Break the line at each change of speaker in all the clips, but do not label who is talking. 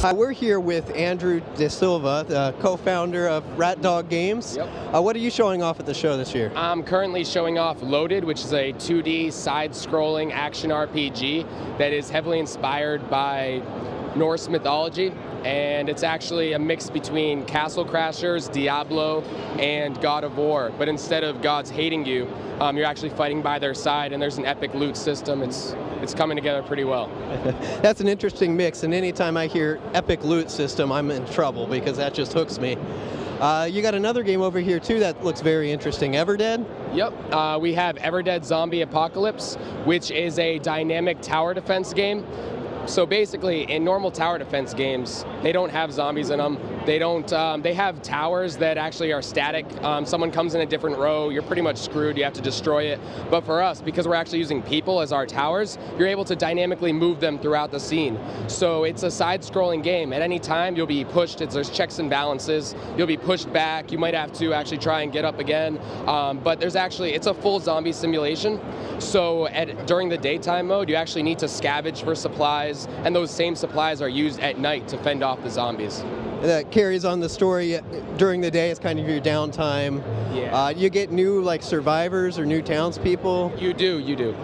We're here with Andrew DeSilva, the co-founder of Ratdog Games.
Yep.
What are you showing off at the show this year?
I'm currently showing off Loaded, which is a 2D side-scrolling action RPG that is heavily inspired by Norse mythology, and it's actually a mix between Castle Crashers, Diablo, and God of War. But instead of gods hating you, you're actually fighting by their side, and there's an epic loot system. It's coming together pretty well.
That's an interesting mix, and anytime I hear epic loot system, I'm in trouble because that just hooks me. You got another game over here too that looks very interesting, Everdead?
Yep, we have Everdead Zombie Apocalypse, which is a dynamic tower defense game. So basically, in normal tower defense games, they don't have zombies in them. They have towers that actually are static. Someone comes in a different row, you're pretty much screwed, you have to destroy it. But for us, because we're actually using people as our towers, you're able to dynamically move them throughout the scene. So it's a side-scrolling game. At any time, you'll be pushed, there's checks and balances, you'll be pushed back, you might have to actually try and get up again. But it's a full zombie simulation. So during the daytime mode, you actually need to scavenge for supplies, and those same supplies are used at night to fend off the zombies.
That carries on the story. During the day, it's kind of your downtime.
Yeah.
You get new survivors or new townspeople?
You do.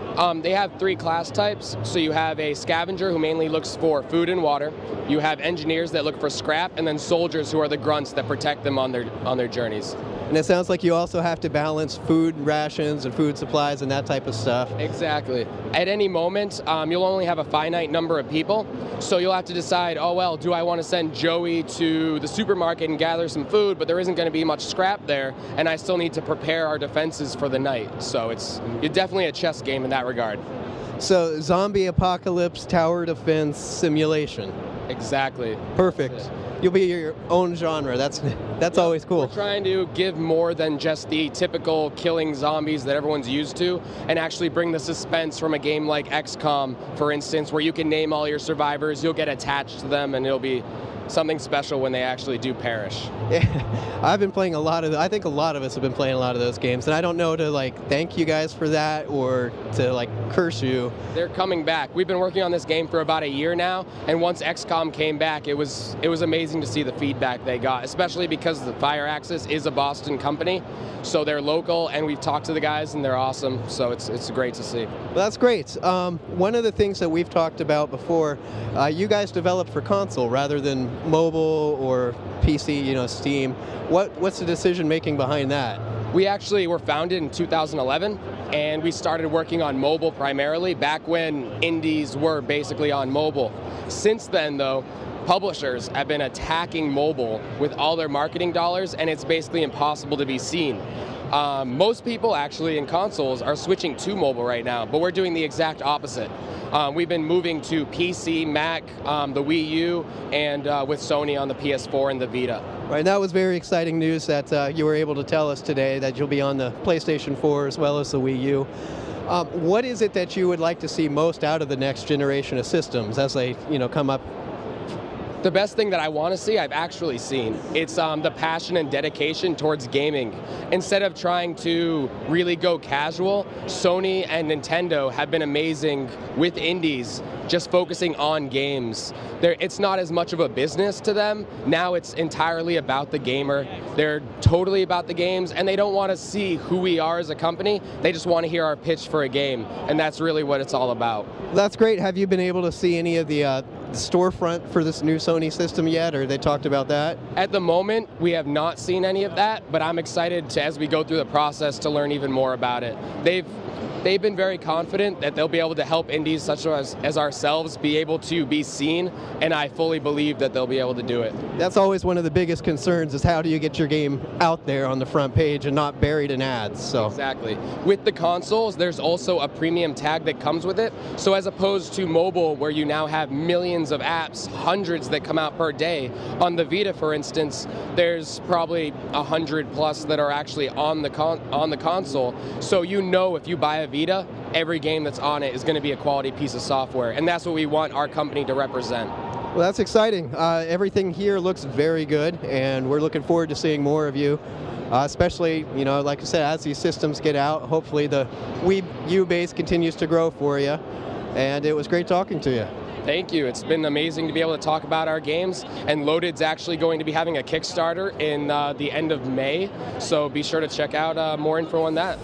They have 3 class types. So you have a scavenger who mainly looks for food and water. You have engineers that look for scrap, and then soldiers who are the grunts that protect them on their journeys.
And it sounds like you also have to balance food rations and food supplies and that type of stuff.
Exactly. At any moment, you'll only have a finite number of people, so you'll have to decide, oh well, do I want to send Joey to the supermarket and gather some food, but there isn't going to be much scrap there, and I still need to prepare our defenses for the night. So you're definitely a chess game in that regard.
So, zombie apocalypse tower defense simulation.
Exactly.
Perfect. You'll be your own genre. That's always cool.
We're trying to give more than just the typical killing zombies that everyone's used to, and actually bring the suspense from a game like XCOM, for instance, where you can name all your survivors, you'll get attached to them, and it'll be something special when they actually do perish.
Yeah, I've been playing I think a lot of us have been playing a lot of those games, and I don't know to thank you guys for that or to curse you.
They're coming back. We've been working on this game for about a year now, and once XCOM came back, it was amazing to see the feedback they got, especially because the Fire Axis is a Boston company, so they're local, and we've talked to the guys, and they're awesome, so it's great to see.
Well, that's great. One of the things that we've talked about before, you guys developed for console rather than mobile or PC, Steam. What's the decision making behind that?
We actually were founded in 2011, and we started working on mobile primarily back when indies were basically on mobile. Since then, though, publishers have been attacking mobile with all their marketing dollars, and it's basically impossible to be seen. Most people actually in consoles are switching to mobile right now, but we're doing the exact opposite. We've been moving to PC, Mac, the Wii U, and with Sony on the PS4 and the Vita.
Right, that was very exciting news that you were able to tell us today that you'll be on the PlayStation 4 as well as the Wii U. What is it that you would like to see most out of the next generation of systems as they come up?
The best thing that I want to see, I've actually seen. It's the passion and dedication towards gaming. Instead of trying to really go casual, Sony and Nintendo have been amazing with indies, just focusing on games. It's not as much of a business to them. Now it's entirely about the gamer. They're totally about the games, and they don't want to see who we are as a company. They just want to hear our pitch for a game, and that's really what it's all about.
That's great. Have you been able to see any of the storefront for this new Sony system yet, or they talked about that?
At the moment, we have not seen any of that, but I'm excited as we go through the process to learn even more about it. They've been very confident that they'll be able to help indies such as ourselves be able to be seen, and I fully believe that they'll be able to do it.
That's always one of the biggest concerns, is how do you get your game out there on the front page and not buried in ads. So
exactly. With the consoles, there's also a premium tag that comes with it. So as opposed to mobile, where you now have millions of apps, hundreds that come out per day, on the Vita, for instance, there's probably 100 plus that are actually on the console. So if you buy a Vita, every game that's on it is going to be a quality piece of software, and that's what we want our company to represent.
Well, that's exciting. Everything here looks very good, and we're looking forward to seeing more of you. Especially, like I said, as these systems get out, hopefully the Wii U base continues to grow for you. And it was great talking to you.
Thank you. It's been amazing to be able to talk about our games, and Loaded's actually going to be having a Kickstarter in the end of May, so be sure to check out more info on that.